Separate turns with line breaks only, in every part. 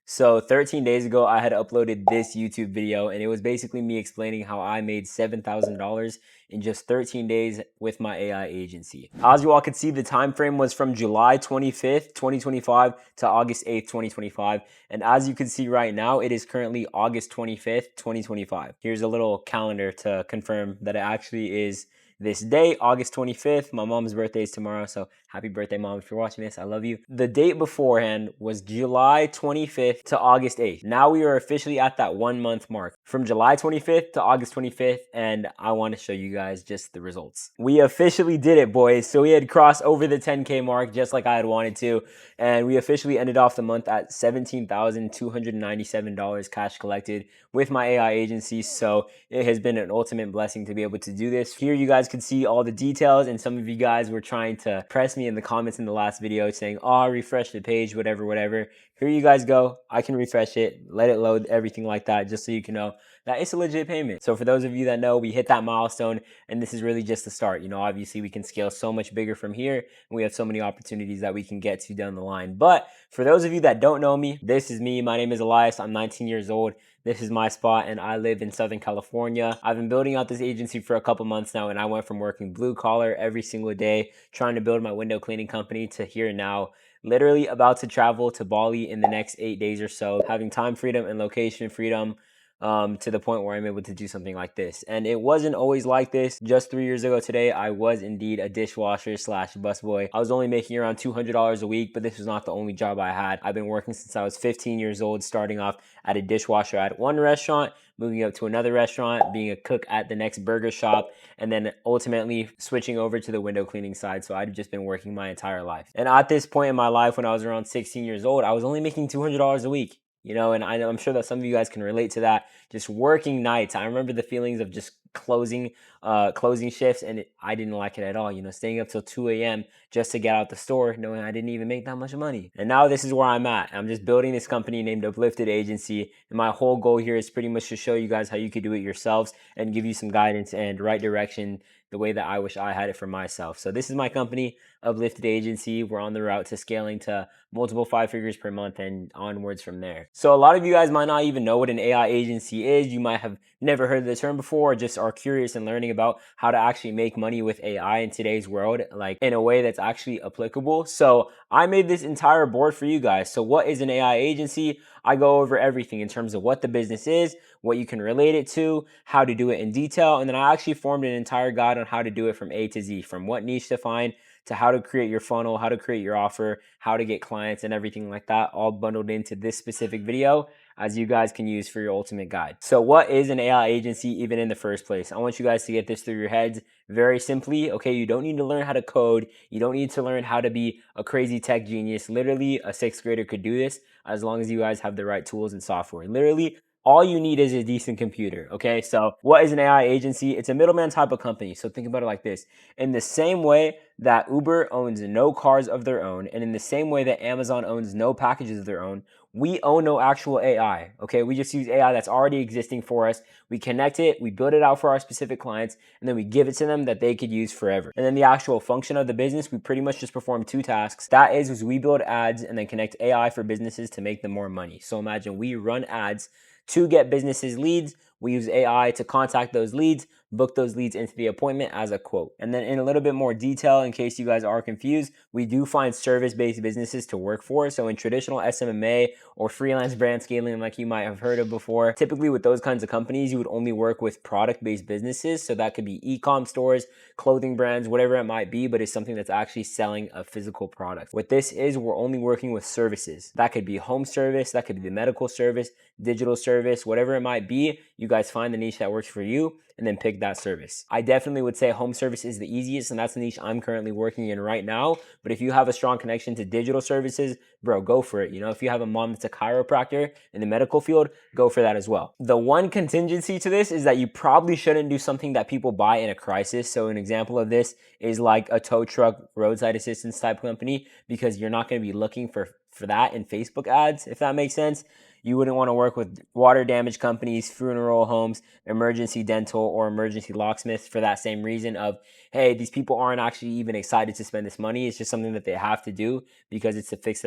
So 13 days ago, I had uploaded this YouTube video, and it was basically me explaining how I made $7,000 in just 13 days with my AI agency. As you all can see, the time frame was from July 25th, 2025 to August 8th, 2025. And as you can see right now, it is currently August 25th, 2025. Here's a little calendar to confirm that it actually is this day, August 25th. My mom's birthday is tomorrow, so happy birthday, Mom. If you're watching this, I love you. The date beforehand was July 25th to August 8th. Now we are officially at that 1 month mark from July 25th to August 25th, and I want to show you guys just the results. We officially did it, boys. So we had crossed over the 10K mark just like I had wanted to, and we officially ended off the month at $17,297 cash collected with my AI agency. So it has been an ultimate blessing to be able to do this. Here you guys can see all the details, and some of you guys were trying to press me in the comments in the last video saying, oh, refresh the page, whatever. Here you guys go. I can refresh it, let it load, everything like that, just so you can know that it's a legit payment. So for those of you that know, we hit that milestone, and this is really just the start. You know, obviously we can scale so much bigger from here, and we have so many opportunities that we can get to down the line. But for those of you that don't know me, this is me. My name is Elias. I'm 19 years old. This is my spot, and I live in Southern California. I've been building out this agency for a couple months now, and I went from working blue collar every single day, trying to build my window cleaning company, to here now, literally about to travel to Bali in the next 8 days or so, having time freedom and location freedom, to the point where I'm able to do something like this. And it wasn't always like this. Just 3 years ago today, I was indeed a dishwasher slash busboy. I was only making around $200 a week, but this was not the only job I had. I've been working since I was 15 years old, starting off at a dishwasher at one restaurant, moving up to another restaurant, being a cook at the next burger shop, and then ultimately switching over to the window cleaning side. So I've just been working my entire life. And at this point in my life, when I was around 16 years old, I was only making $200 a week. You know, and I'm sure that some of you guys can relate to that. Just working nights. I remember the feelings of just closing shifts, and I didn't like it at all. You know, staying up till 2 a.m. just to get out the store, knowing I didn't even make that much money. And now this is where I'm at. I'm just building this company named Uplifted Agency, and my whole goal here is pretty much to show you guys how you could do it yourselves and give you some guidance and right direction the way that I wish I had it for myself. So this is my company, Uplifted Agency. We're on the route to scaling to multiple 5 figures per month and onwards from there. So a lot of you guys might not even know what an AI agency is. You might have never heard of the term before, or just are curious and learning about how to actually make money with AI in today's world, like in a way that's actually applicable. So I made this entire board for you guys. So what is an AI agency? I go over everything in terms of what the business is, what you can relate it to, how to do it in detail, and then I actually formed an entire guide on how to do it from A to Z, from what niche to find to how to create your funnel, how to create your offer, how to get clients, and everything like that, all bundled into this specific video as you guys can use for your ultimate guide. So what is an AI agency even in the first place? I want you guys to get this through your heads very simply. Okay, you don't need to learn how to code. You don't need to learn how to be a crazy tech genius. Literally, a 6th grader could do this as long as you guys have the right tools and software. Literally, all you need is a decent computer, okay? So what is an AI agency? It's a middleman type of company. So think about it like this. In the same way that Uber owns no cars of their own, and in the same way that Amazon owns no packages of their own, we own no actual AI, okay? We just use AI that's already existing for us. We connect it, we build it out for our specific clients, and then we give it to them that they could use forever. And then the actual function of the business, we pretty much just perform 2 tasks. That is we build ads and then connect AI for businesses to make them more money. So imagine we run ads to get businesses leads. We use AI to contact those leads, book those leads into the appointment as a quote. And then in a little bit more detail, in case you guys are confused, we do find service-based businesses to work for. So in traditional SMMA or freelance brand scaling, like you might have heard of before, typically with those kinds of companies, you would only work with product-based businesses. So that could be e-com stores, clothing brands, whatever it might be, but it's something that's actually selling a physical product. What this is, we're only working with services. That could be home service, that could be the medical service, digital service, whatever it might be. You guys find the niche that works for you and then pick that service. I definitely would say home service is the easiest, and that's the niche I'm currently working in right now. But if you have a strong connection to digital services, bro, go for it. You know, if you have a mom that's a chiropractor in the medical field, go for that as well. The one contingency to this is that you probably shouldn't do something that people buy in a crisis. So an example of this is like a tow truck, roadside assistance type company, because you're not going to be looking for that in Facebook ads, if that makes sense. You wouldn't want to work with water damage companies, funeral homes, emergency dental, or emergency locksmiths for that same reason of, hey, these people aren't actually even excited to spend this money. It's just something that they have to do because it's to fix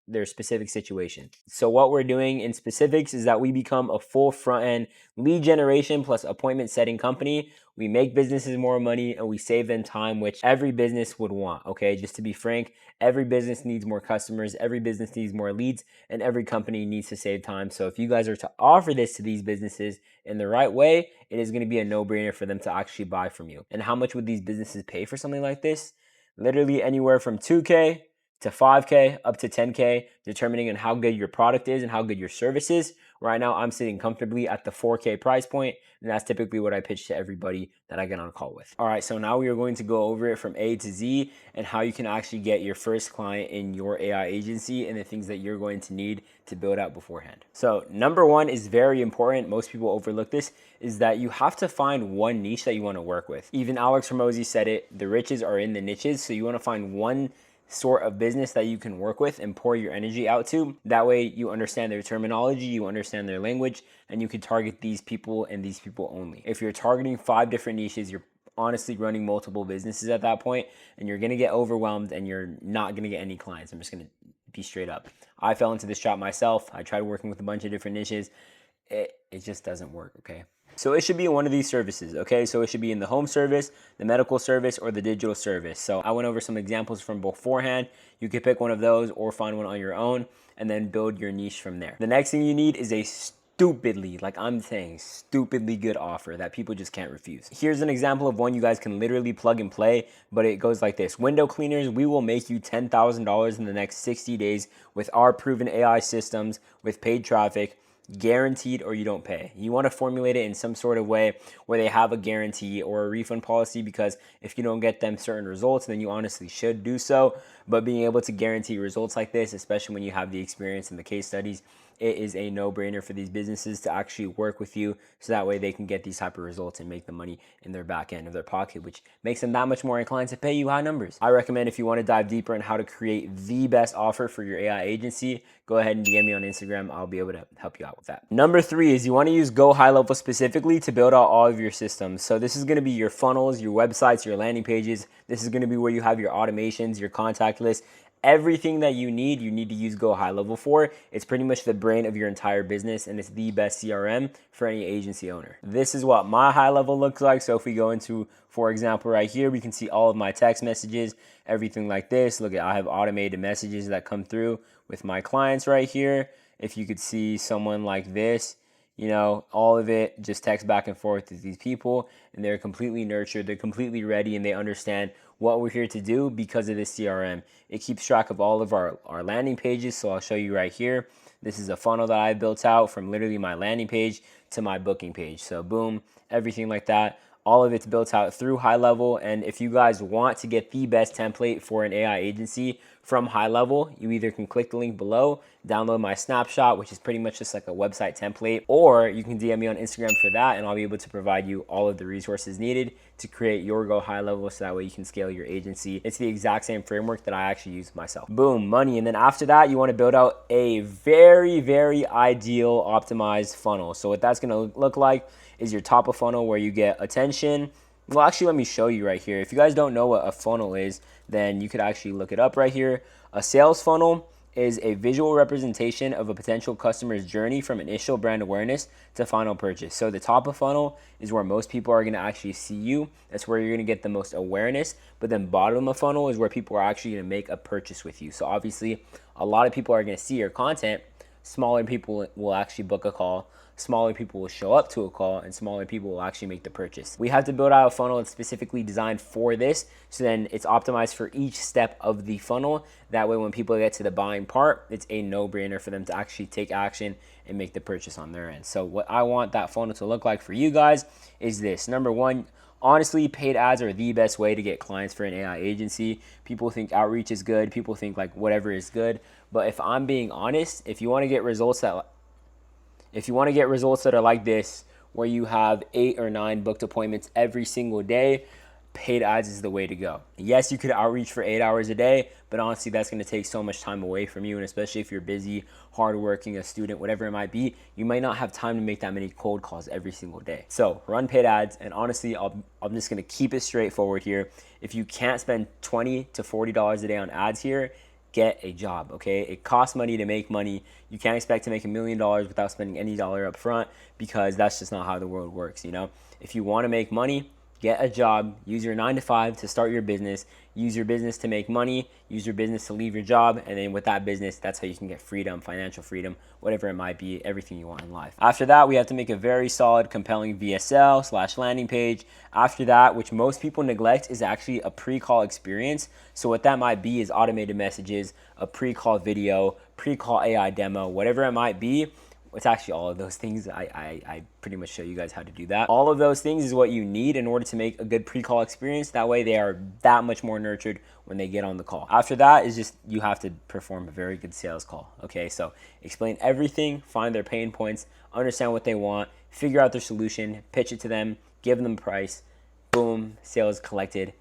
their specific situation. So what we're doing in specifics is that we become a full front end lead generation plus appointment setting company. We make businesses more money and we save them time, which every business would want. Okay, just to be frank, every business needs more customers, every business needs more leads, and every company needs to save time. So if you guys are to offer this to these businesses in the right way, it is going to be a no-brainer for them to actually buy from you. And how much would these businesses pay for something like this? Literally anywhere from 2K to 5K up to 10K, determining on how good your product is and how good your service is. Right now, I'm sitting comfortably at the 4K price point, and that's typically what I pitch to everybody that I get on a call with. All right, so now we are going to go over it from A to Z and how you can actually get your first client in your AI agency and the things that you're going to need to build out beforehand. So number one is very important. Most people overlook this, is that you have to find one niche that you want to work with. Even Alex Hormozi said it, the riches are in the niches. So you want to find one sort of business that you can work with and pour your energy out to. That way you understand their terminology, you understand their language, and you can target these people and these people only. If you're targeting 5 different niches, you're honestly running multiple businesses at that point, and you're gonna get overwhelmed and you're not gonna get any clients. I'm just gonna be straight up. I fell into this trap myself. I tried working with a bunch of different niches. It just doesn't work, okay? So it should be in one of these services, okay? So it should be in the home service, the medical service, or the digital service. So I went over some examples from beforehand. You could pick one of those or find one on your own and then build your niche from there. The next thing you need is a stupidly, like I'm saying, stupidly good offer that people just can't refuse. Here's an example of one you guys can literally plug and play, but it goes like this. Window cleaners, we will make you $10,000 in the next 60 days with our proven AI systems with paid traffic, guaranteed or you don't pay. You want to formulate it in some sort of way where they have a guarantee or a refund policy, because if you don't get them certain results, then you honestly should do so. But being able to guarantee results like this, especially when you have the experience and the case studies, it is a no-brainer for these businesses to actually work with you, so that way they can get these type of results and make the money in their back end of their pocket, which makes them that much more inclined to pay you high numbers. I recommend, if you want to dive deeper in how to create the best offer for your AI agency, go ahead and DM me on Instagram. I'll be able to help you out with that. Number 3 is you want to use GoHighLevel specifically to build out all of your systems. So this is going to be your funnels, your websites, your landing pages. This is going to be where you have your automations, your contact list. Everything that you need to use GoHighLevel for. It's pretty much the brain of your entire business, and it's the best CRM for any agency owner. This is what my high level looks like. So if we go into, for example, right here, we can see all of my text messages, everything like this. Look at, I have automated messages that come through with my clients right here. If you could see someone like this, you know, all of it just text back and forth with these people, and they're completely nurtured, they're completely ready, and they understand what we're here to do because of this CRM. It keeps track of all of our landing pages, so I'll show you right here. This is a funnel that I built out from literally my landing page to my booking page. So boom, everything like that. All of it's built out through HighLevel. And if you guys want to get the best template for an AI agency from HighLevel, you either can click the link below, download my Snapshot, which is pretty much just like a website template, or you can DM me on Instagram for that, and I'll be able to provide you all of the resources needed to create your GoHighLevel, so that way you can scale your agency. It's the exact same framework that I actually use myself. Boom, money. And then after that, you want to build out a very, very ideal optimized funnel. So what that's going to look like is your top of funnel, where you get attention. Well, actually, let me show you right here. If you guys don't know what a funnel is, then you could actually look it up right here. A sales funnel is a visual representation of a potential customer's journey from initial brand awareness to final purchase. So the top of funnel is where most people are going to actually see you. That's where you're going to get the most awareness. But then bottom of funnel is where people are actually going to make a purchase with you. So obviously, a lot of people are going to see your content. Smaller people will actually book a call. Smaller people will show up to a call, and smaller people will actually make the purchase. We have to build out a funnel that's specifically designed for this, so then it's optimized for each step of the funnel. That way, when people get to the buying part, it's a no-brainer for them to actually take action and make the purchase on their end. So what I want that funnel to look like for you guys is this. Number one, honestly, paid ads are the best way to get clients for an AI agency. People think outreach is good. People think like whatever is good. But if I'm being honest, if you want to get results that are like this, where you have 8 or 9 booked appointments every single day, paid ads is the way to go. Yes, you could outreach for 8 hours a day, but honestly, that's going to take so much time away from you. And especially if you're busy, hardworking, a student, whatever it might be, you might not have time to make that many cold calls every single day. So run paid ads. And honestly, I'm just going to keep it straightforward here. If you can't spend $20 to $40 a day on ads here, get a job, okay? It costs money to make money. You can't expect to make $1 million without spending any dollar up front, because that's just not how the world works, you know? If you want to make money, get a job, use your 9 to 5 to start your business, use your business to make money, use your business to leave your job, and then with that business, that's how you can get freedom, financial freedom, whatever it might be, everything you want in life. After that, we have to make a very solid, compelling VSL / landing page. After that, which most people neglect, is actually a pre-call experience. So what that might be is automated messages, a pre-call video, pre-call AI demo, whatever it might be. It's actually all of those things. I pretty much show you guys how to do that. All of those things is what you need in order to make a good pre-call experience. That way they are that much more nurtured when they get on the call. After that is just, you have to perform a very good sales call. Okay, so explain everything, find their pain points, understand what they want, figure out their solution, pitch it to them, give them a price, boom, sales collected,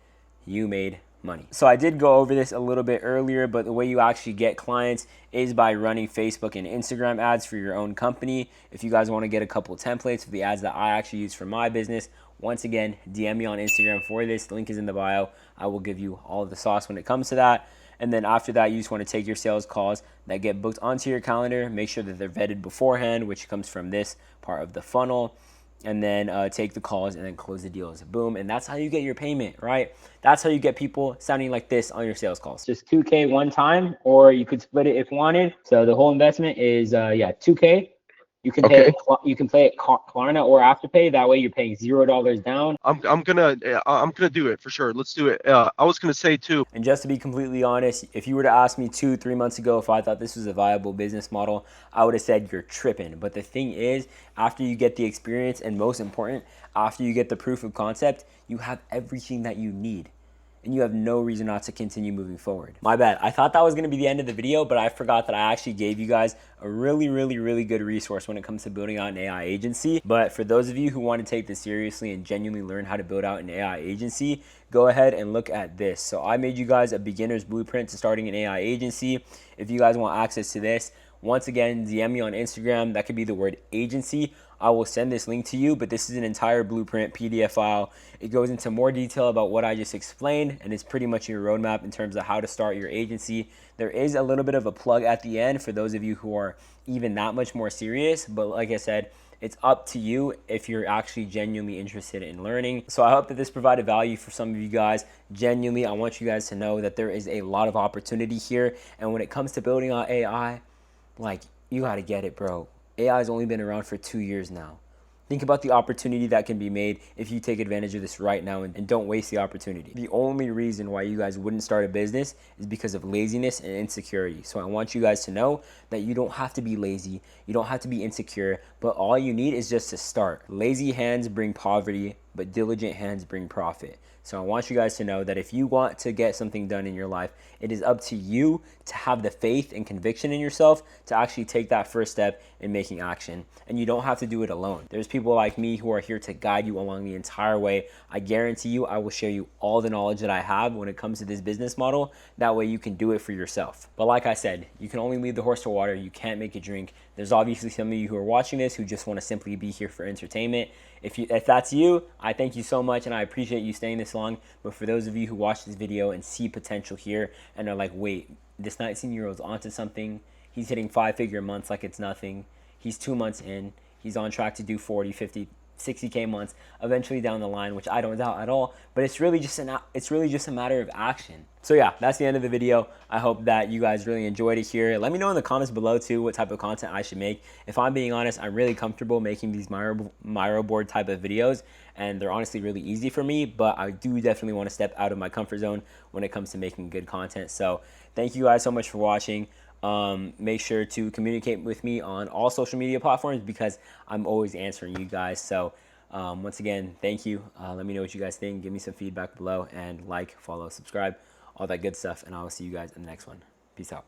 you made money. So I did go over this a little bit earlier, but the way you actually get clients is by running Facebook and Instagram ads for your own company. If you guys want to get a couple of templates for the ads that I actually use for my business, once again, DM me on Instagram for this. The link is in the bio. I will give you all of the sauce when it comes to that. And then after that, you just want to take your sales calls that get booked onto your calendar, make sure that they're vetted beforehand, which comes from this part of the funnel, and then take the calls and then close the deals. Boom. And that's how you get your payment, right? That's how you get people sounding like this on your sales calls. Just 2K one time, or you could split it if wanted. So the whole investment is, 2K. You can pay. You can play it Klarna or Afterpay. That way, you're paying $0 down.
I'm gonna do it for sure. Let's do it. I was gonna say too.
And just to be completely honest, if you were to ask me 2-3 months ago if I thought this was a viable business model, I would have said you're tripping. But the thing is, after you get the experience, and most important, after you get the proof of concept, you have everything that you need. And you have no reason not to continue moving forward. My bad. I thought that was going to be the end of the video, but I forgot that I actually gave you guys a really good resource when it comes to building out an AI agency. But for those of you who want to take this seriously and genuinely learn how to build out an AI agency, go ahead and look at this. So I made you guys a beginner's blueprint to starting an AI agency. If you guys want access to this, once again, DM me on Instagram. That could be the word agency. I will send this link to you, but this is an entire blueprint PDF file. It goes into more detail about what I just explained, and it's pretty much your roadmap in terms of how to start your agency. There is a little bit of a plug at the end for those of you who are even that much more serious, but like I said, it's up to you if you're actually genuinely interested in learning. So I hope that this provided value for some of you guys. Genuinely, I want you guys to know that there is a lot of opportunity here, and when it comes to building out AI, like, you gotta get it, bro. AI has only been around for 2 years now. Think about the opportunity that can be made if you take advantage of this right now and don't waste the opportunity. The only reason why you guys wouldn't start a business is because of laziness and insecurity. So I want you guys to know that you don't have to be lazy. You don't have to be insecure, but all you need is just to start. Lazy hands bring poverty, but diligent hands bring profit. So I want you guys to know that if you want to get something done in your life, it is up to you to have the faith and conviction in yourself to actually take that first step in making action. And you don't have to do it alone. There's people like me who are here to guide you along the entire way. I guarantee you, I will share you all the knowledge that I have when it comes to this business model. That way you can do it for yourself. But like I said, you can only lead the horse to water. You can't make it drink. There's obviously some of you who are watching this who just want to simply be here for entertainment. If that's you, I thank you so much and I appreciate you staying this long. But for those of you who watch this video and see potential here and are like, wait, this 19-year-old's onto something. He's hitting 5-figure months like it's nothing. He's 2 months in. He's on track to do 40, 50, 60K months eventually down the line, which I don't doubt at all. But it's really just a matter of action. So yeah, that's the end of the video. I hope that you guys really enjoyed it here. Let me know in the comments below too what type of content I should make. If I'm being honest, I'm really comfortable making these Miro board type of videos, and they're honestly really easy for me, but I do definitely want to step out of my comfort zone when it comes to making good content. So thank you guys so much for watching. Make sure to communicate with me on all social media platforms because I'm always answering you guys. So once again, thank you. Let me know what you guys think. Give me some feedback below, and like, follow, subscribe, all that good stuff, and I will see you guys in the next one. Peace out.